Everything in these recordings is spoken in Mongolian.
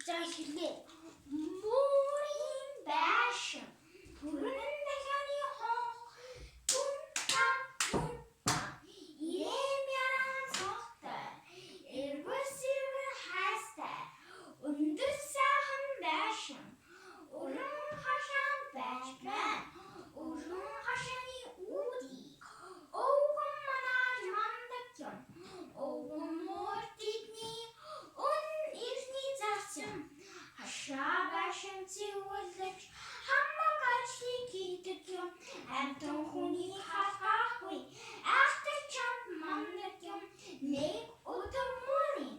Захилээ. Мөрийн байшин. Бүрэн дахианы хонх. Тунта тунта. Ирэм яран цогтой. Эргүүл сэргэн хайстай. Өндөр сайхан байшин. Өрөн хашаан байж байна. Өрөн хашааны үүдийг. Өвгөн манаж мандаг юм. Өвгөн мөрдидний өн ирний зарцсан. Хашаа байшин цэвэрлэж хамаг ажлыг хийдэг юм. Амтан хүний хасгаахгүй. Ахтай чамд мандаг юм. Нэг өдөр мөрийн.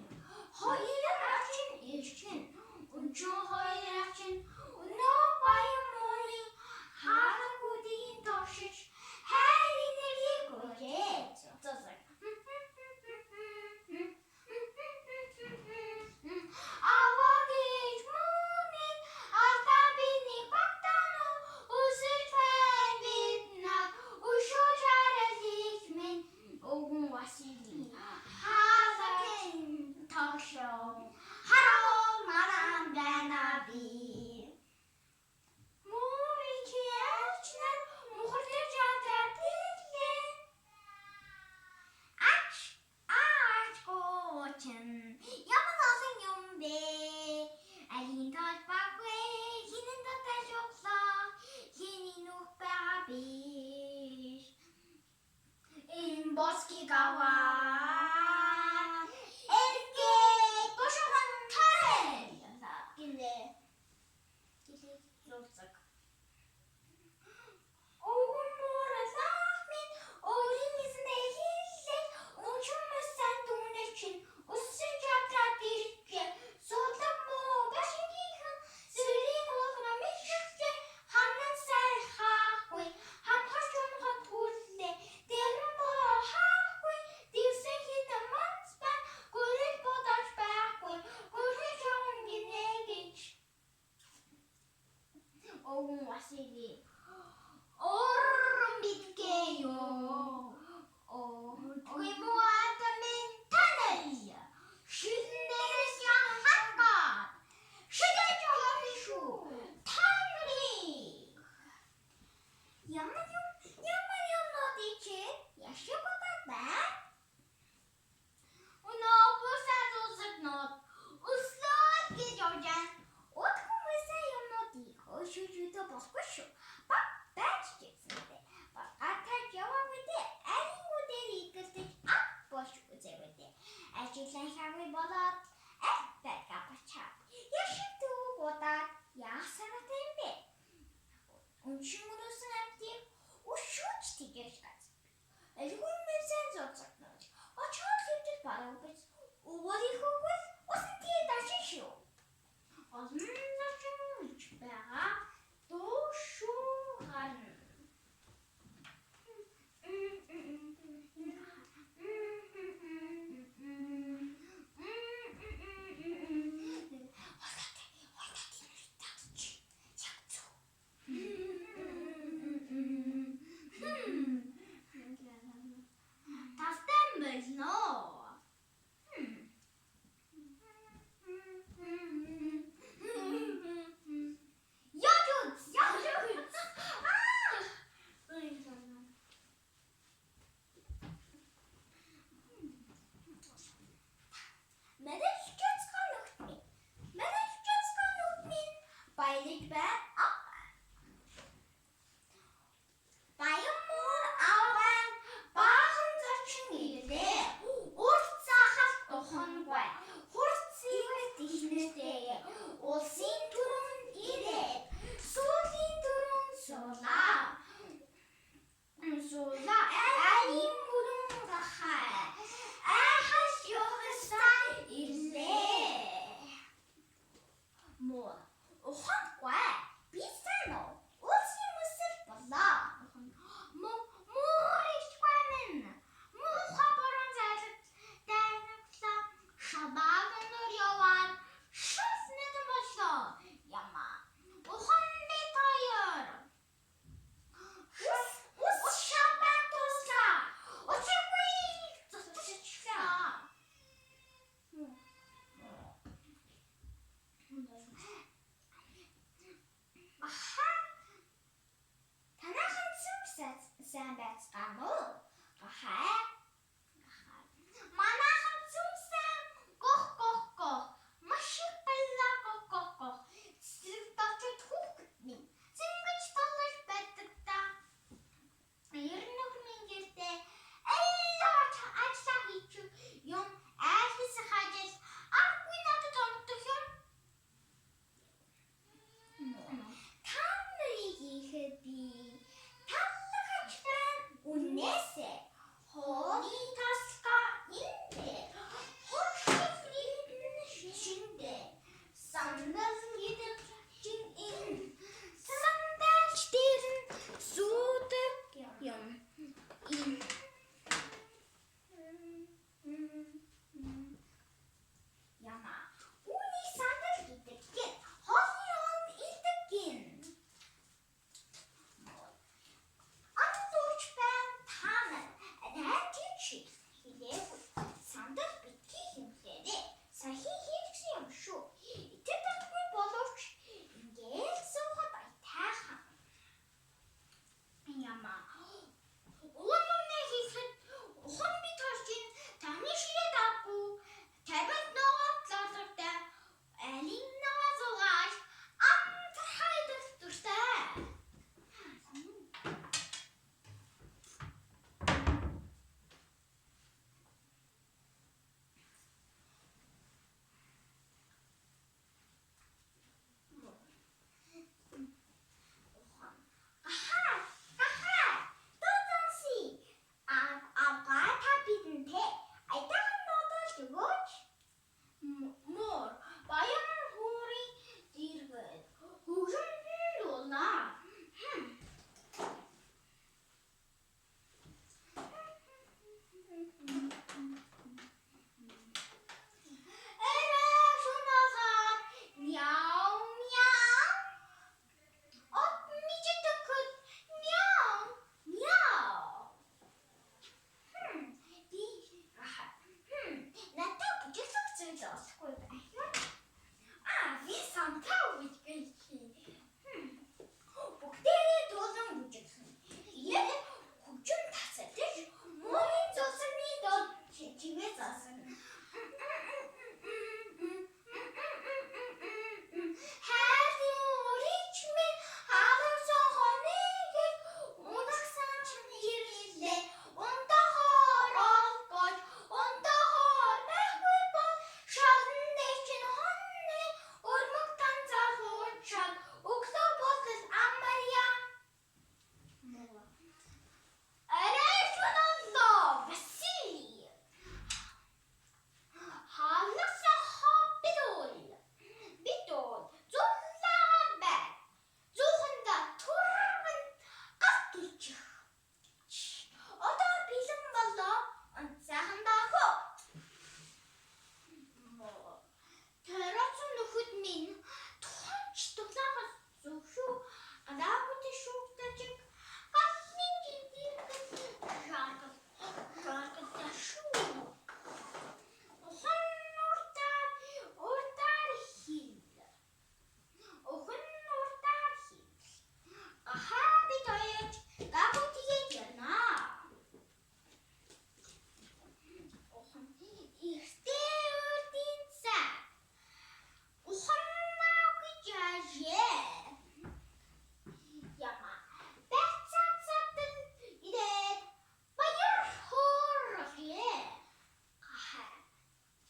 Хоёр ачин ирчин. Өнчөн хоёр ачин. Өнөө баян мөрийн хаалга үдийн товшиж хайр инэрлийг өгөөч. Зозог. Аваагич мөрийн алдаа биний багтаано өсөж байна биднаа өшөөж харалж минь өвгөн Василий хаалгын тогшоо хараал маран байна би. Мөрийн ялчнаар мухарлаж ядаад ирлээ. Аач гочин ямар олон юм бэ? Алин тал багвэ хинэн татаж өглөө хиний нүх байгаа биш. Энэ боскиг аваад эргээ бошохон тарай гэлээ. Зурцаг. Өвгөн мууралах минь өөрийн эзнээ хиллээд өнчмөс сан түнэр чинь өсөж ядраад ирэхээ судлаг муу башигийнхан сэрийн уулгана мишгчээ хамнан сайхаагүй хамхарч унахад хүрлээ дэрэн боо хаахгүй дивсэн хитэн манц бай гөрөл бодож байхгүй гөрөл жогон гинэ гэж. Өвгөн Василий орон битгээ ёо. Ой муата минь танай. Шилэн дээрээс ян хатгаад. Шидэж явах шүү. Танрыг. Ямар юмнууд ичээ? Яшиг бодоод байна. Өнөө бусад улсаднууд өслөөд гэж явж байна. Өд хүмүүсээ юмнуудыг өшөөж үдэ болохгүй шүү. Баг байж гэсэн. Багатаж яваагүй дээ. Арийн үдээр игэлдэж ав бош үзээвэ. Ажиглан шагны болоод аль байга бачаад. Яшиг дүүг удаад яах санаатай юм бэ? Өншин мөрөөсөн амтыг өшөөж тэгэж газ. Элгүй мэрсэн зурцагнаж. Очоод хэвдэл барав биз. Өвөрийнхөө усан тэгээд ашиг шүү. Sandals gidip in sandalstirn sodøkken in. Jana, uni sandal giderken hayran ildekin. Andoç ben tanır, enerji hile sandal bitki himleri. Sahih himsiyim şu. İte tatlı baloç. Gel soğuday tahan. Yama. Onun ne hizmet? Onun bir taşın tanışıya da bu. Tebet noğatlardır da. Elin noğazılar. Antır haydırdır da. Mor, bayan huri dirged, hujum lola. Era şunazar, miau miau. Ot mici tıkıt, miau miau. Nata bucak sıcak koy ben. Bir santa bucak. Bukteri dozun bucaksın. Yine kucun tasadır. Morin zosun ni do çiçime zasın. Her gün içme haber sahane gel. Onak saçın yerinde. Onda har al kaç. Onda har mehbub bal. Şahın için hanne. Ormaktan zahur çal. Uksa bozuz amarya. Arayışınızda Vasili. Halıksa habidol. Bidol. Zulla haber. Zuhunda turban katlıcı. O da bizim valla. Sahında ho. Terasın hudmin. Tunç tuklağı zuhu. Adabıtı şuktacık. Aslin gildir kız. Şarkıda şu. Ohun ortar hil. Ohun ortar hil. Aha bir doyuç. Dabıtı yecena. Ohun işte ördinse. Ohun mağıcacı. Yama. Behzat sattın gider. Bayır horrorlu. Aha.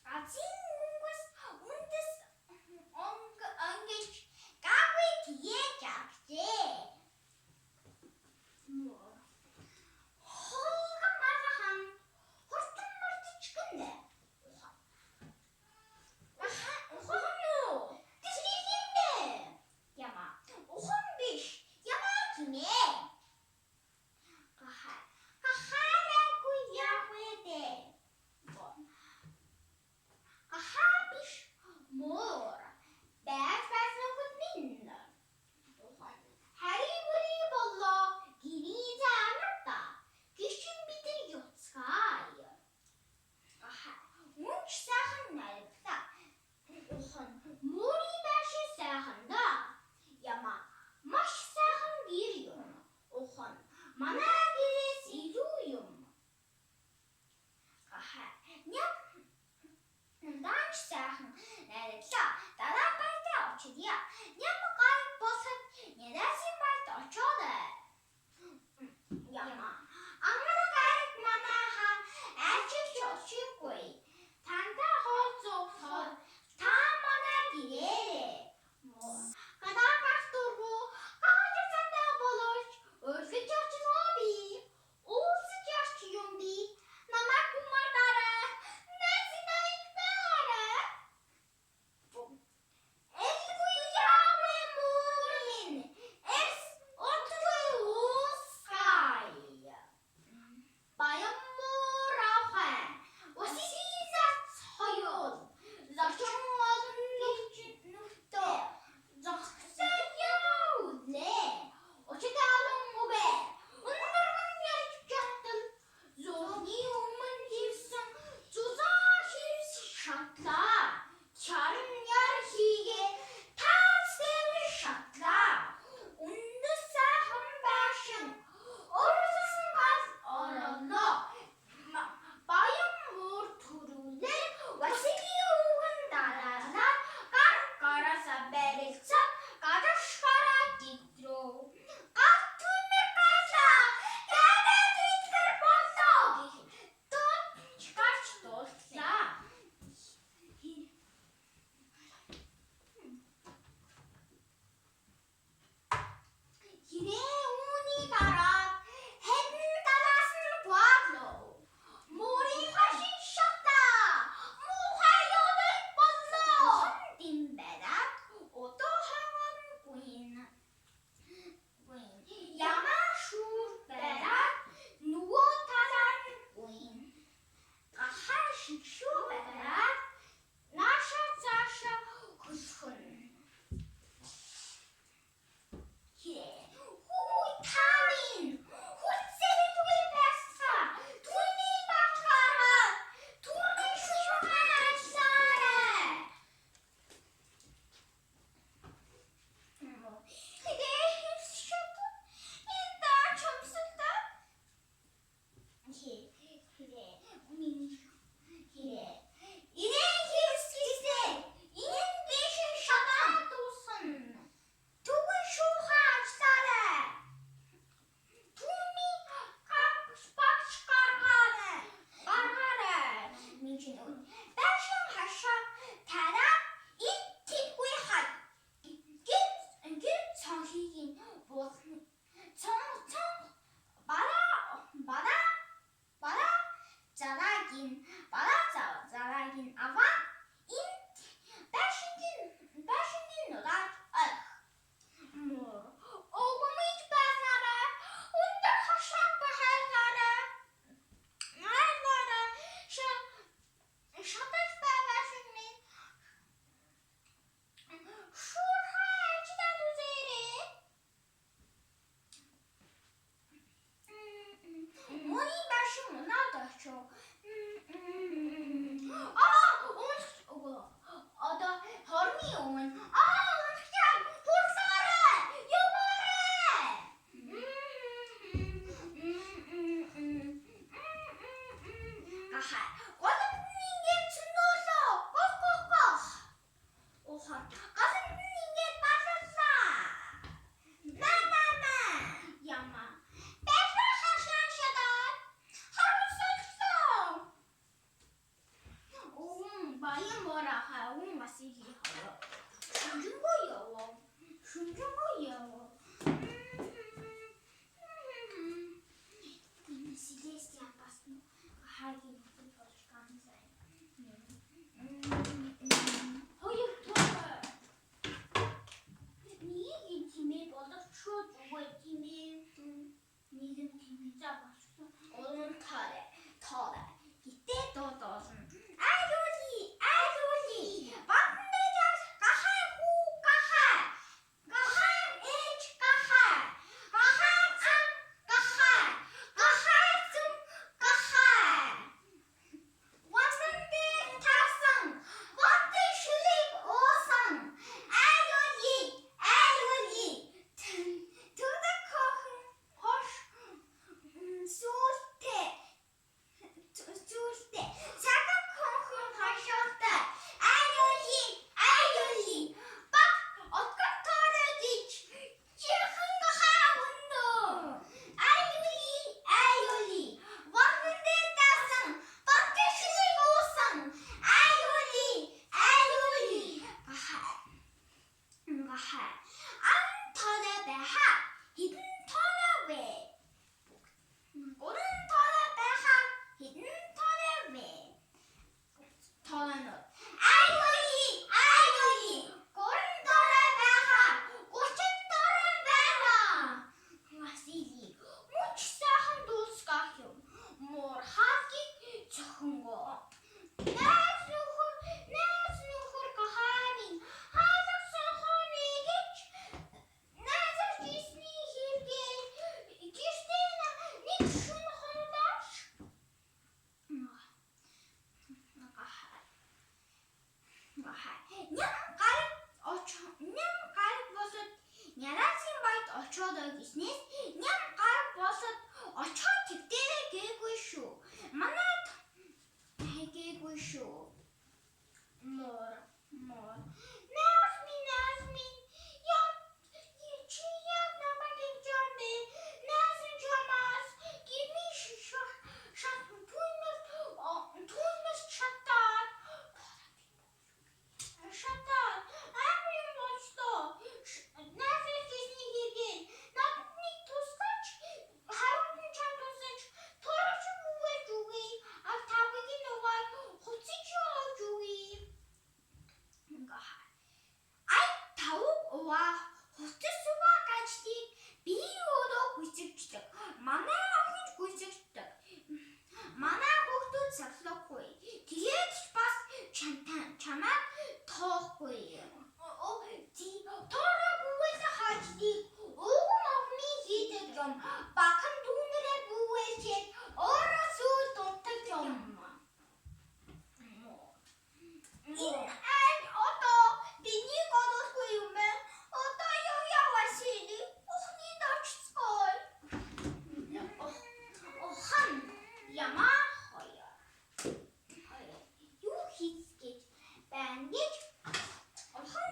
Azim mungus undes ongeç. Kahve diyecekti. Holga marahan. Hortum mırtı çıkındı. Ohonu. Kızılıydı. Yama. Ohon biş. Yama kime? Kahar. Kahar kuyahvede. Kahar biş. Mor. Beyaz besle kutmin. Harry buri bolla. Gini zanırda. Kişin bitir yotskay. Kahar. Munç sahın nerede? Mori başı sahında. Yama. Maş sahın giriyor. Ohun. Mana giriz iluyum. Aha. Nyap. Danç sahın nerede? Dalan bayta açıdı ya. Nyap kayıp basıp. Nedensin bayta açadı. Yama. Anladı gayet mana ha. Erkek çocuğu koy. Tanda hol zor. Tam ana girer. Kadar kasturgu. Kaçır sanda buluş. Özgür çocuğun hobi. Uğursuz yaşçıyım bir. Namak kumarları. Nesine iktidarı. Unuksan, Hursare, Yomare. Гахаа. Голомт нь ингээд цөнөөлөө. Гох гох гох. Уухан. Голомт нь ингээд баларлаа. Мама. Яма. Бэшээ хашаан шадаа. Харуусаллаа. Баян борахаа масиги хаа. Шүнжэнгөө яваа. Энэ Селестиан бас хаагийн хөтөл болж ганцай. Хоёр тоо. Нэг тимээ боловчгүй зүгээр тимээ. Нэг тимээ за болчихсон. Олон таарэ. Гэтээ дуудуулна. Аюули. Батнаас гахаа хүү гахаа. Гахаа ээж гахаа. Гахаа ам гахаа. Гахаа зум гахаа. Ватнандээ тасан. Ватны шүлэг уусан. Аюули. Түндэг хохон хош. Сүлтэй. Саган хохон хашаалтай. Аюули. Бак откон тоорой гэж. Чихэн гахаа өнөө. Аюули. Ватнандээ тасан. Ватны шүлэг уусан. Аюули. Гахаа. Ам тоорой байхаа. Хідэн тоорой вэ. Гурван тоорой байхаа. Хідэн тоорой вэ. Тооройнууд. Аюули. Гурван тоорой байхаа. 30 тоорой байна. Масиги. Муч сайхан дүүсгах юм. Муур хаалгийг цохингоо. Найс нөхөр гахааны хаалгасан хоныг найзаж исний хэргээр гэртээ нэг шүн хонлоош. Ням гар босод Нярасын байд очоод гиснээс ням гар босод очоод тэгтэрэ гээгүй шүү. Манайд гээгүй шүү. Мор. Наас минь. Чи яг намайг жамэ. Наасан жамаас гими шат түүнээс шатаад. Амар юм болчлоо. Наасан гисний хэргээр надад тусгаж харуудан чамд тусаж торож өгөөж үгүй. Тавыг нөгөө хуцаж өгөөж үгүй. Ай тавг уваа хуцаж уваа гаждыг би өөрөө гүйцэгчдэг. Манай охин гүйцэгчдэг. Манай хүүхдүүд сахлахгүй. Тэгээд ч бас чамаа тоохгүй. Тоороо бүвэл хаачдыг өвгөн охины хийдэг юм. Бахан дүүнэрээ бүвэлчээд өөрөө сүүл дунтаг юм. Энэ одоо биний годосгүй юм бэ? Одоо яваасini. Охины дочцой. Охан ямаа хоёр. Юу хийх гэж байна гэж охан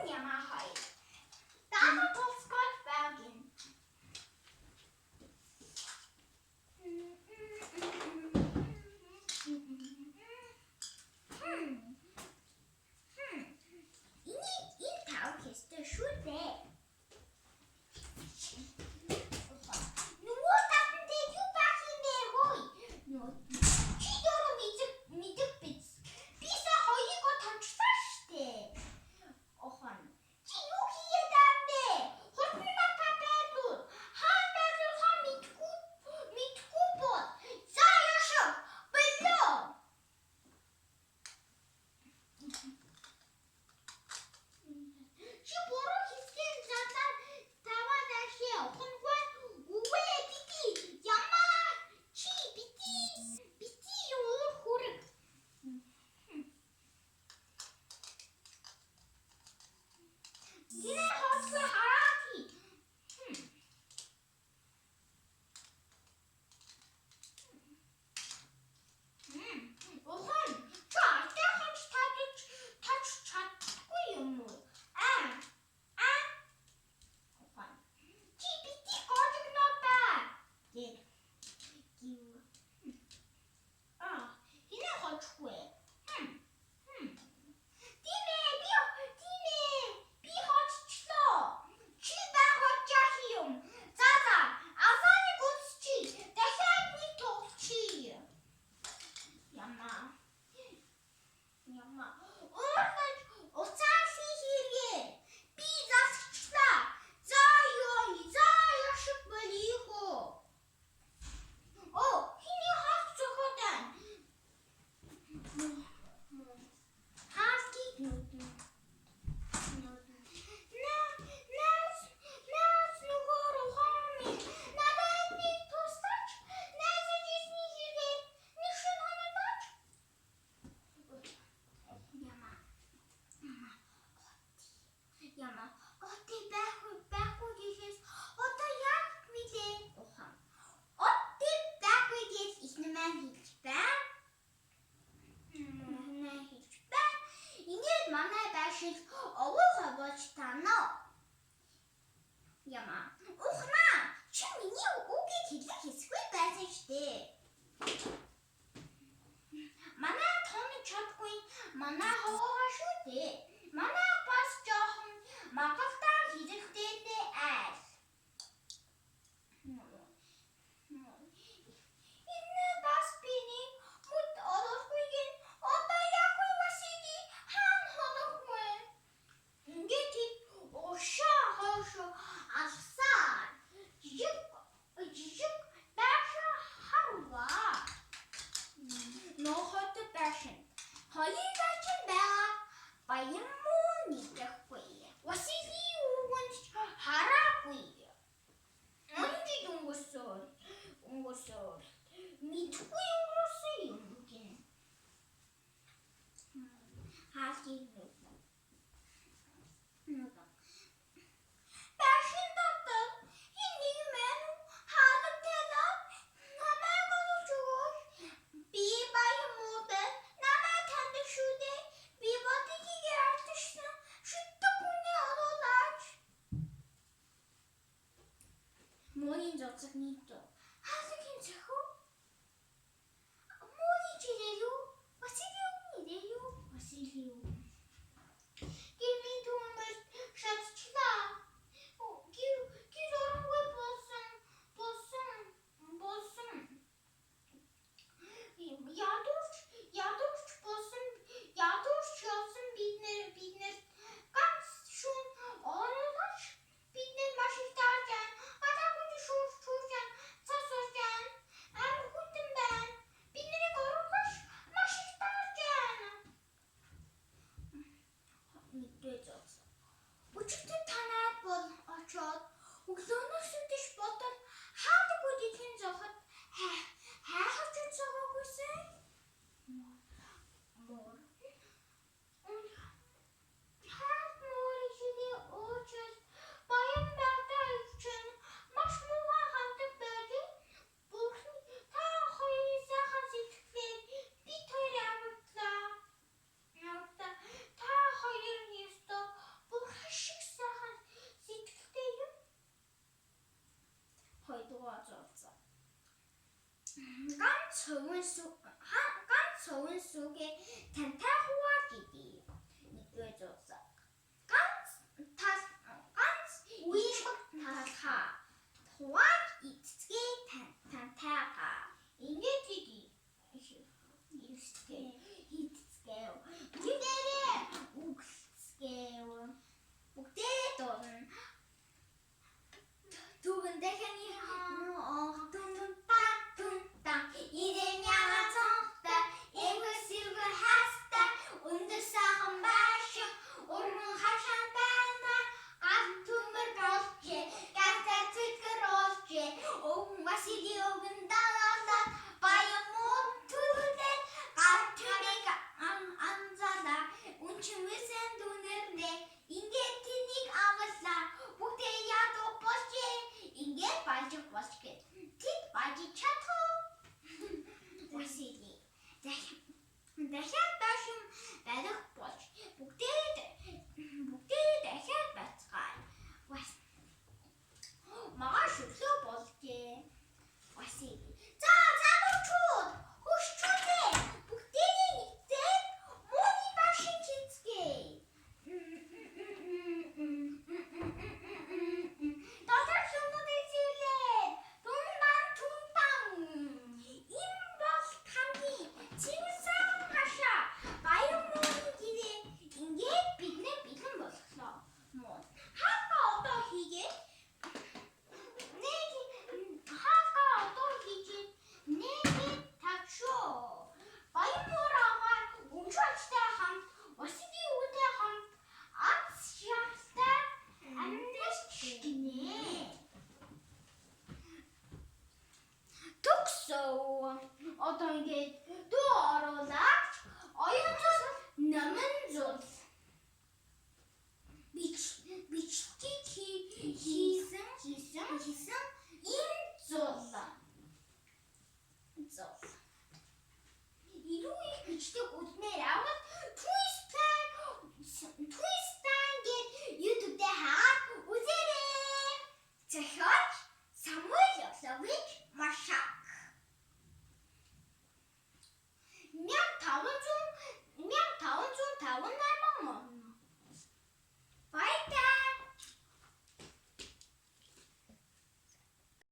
Ууха болтано. Яма. Ухна. Чи миний үгийг хэлэх хэсгүй байсан шүү дээ. Манай тооны чадгүй. Манай хаваа шүү дээ. Манай бас жоохон магадлаа хэрэгтэй айл. Энэ бас биний мод олохгүй гин одоо яг уу Васили хаан хонох вэ? Ингээд ошоо алсаа. Жижиг баша харваа. Нохот башин. Хоёрын байгаа баян муу нэгхгүй. Васили ууганд хараагүй. Онди өнгөсөө. Мэдгүй өнгөрсөн юм гин. Хаалгийн Башин доктор энэ юм хаалтайла намайг олж өгөөч. Би баян муутай намайг таньдаг шүү дээ. Би бодгийг артсан шүтдэг хүний олуулаач. Морин зоцог нийтөө. Хаалгийн зөхөө. Морин жилэю. Василиу. Гэрмийн түмэс шатчлаа. Гэр оронгүй болсон. Ядууч болсон бид нэр ганц шүүн оруулаач. Бид нэр маш их тааж байна. Гадаагүй шүүрч байна. Цас урж байна. Амар хүйтэн байна. Бид нэрийг оруулаач. Маш их тааж байна. Мэдээ зогсоо. Өчигдөр танаад бол очоод өглөөнөөс үдэш бодол хаадаг үдийн зохот хайхаж зогоогүйсэн. Мор. Моришний очоод баян байгаад өвчин маш муухай хандаг байдаг. Бүхэн та хоёрын сайхан сэтгэлээр бид хоёр амтлаа. Та хоёр ёстой бурхан шиг сайхан сэтгэлтэй юм. Хоёрдугаар зурцаа. Ганц хувин сүгэ тантай хуваа гэдэг. Нэгдүгээр зурцаа. Ганц уймаг талхаа. Хуваа эцгээ тантайгаа. Ингээд хийе. Бүгдээ дурна.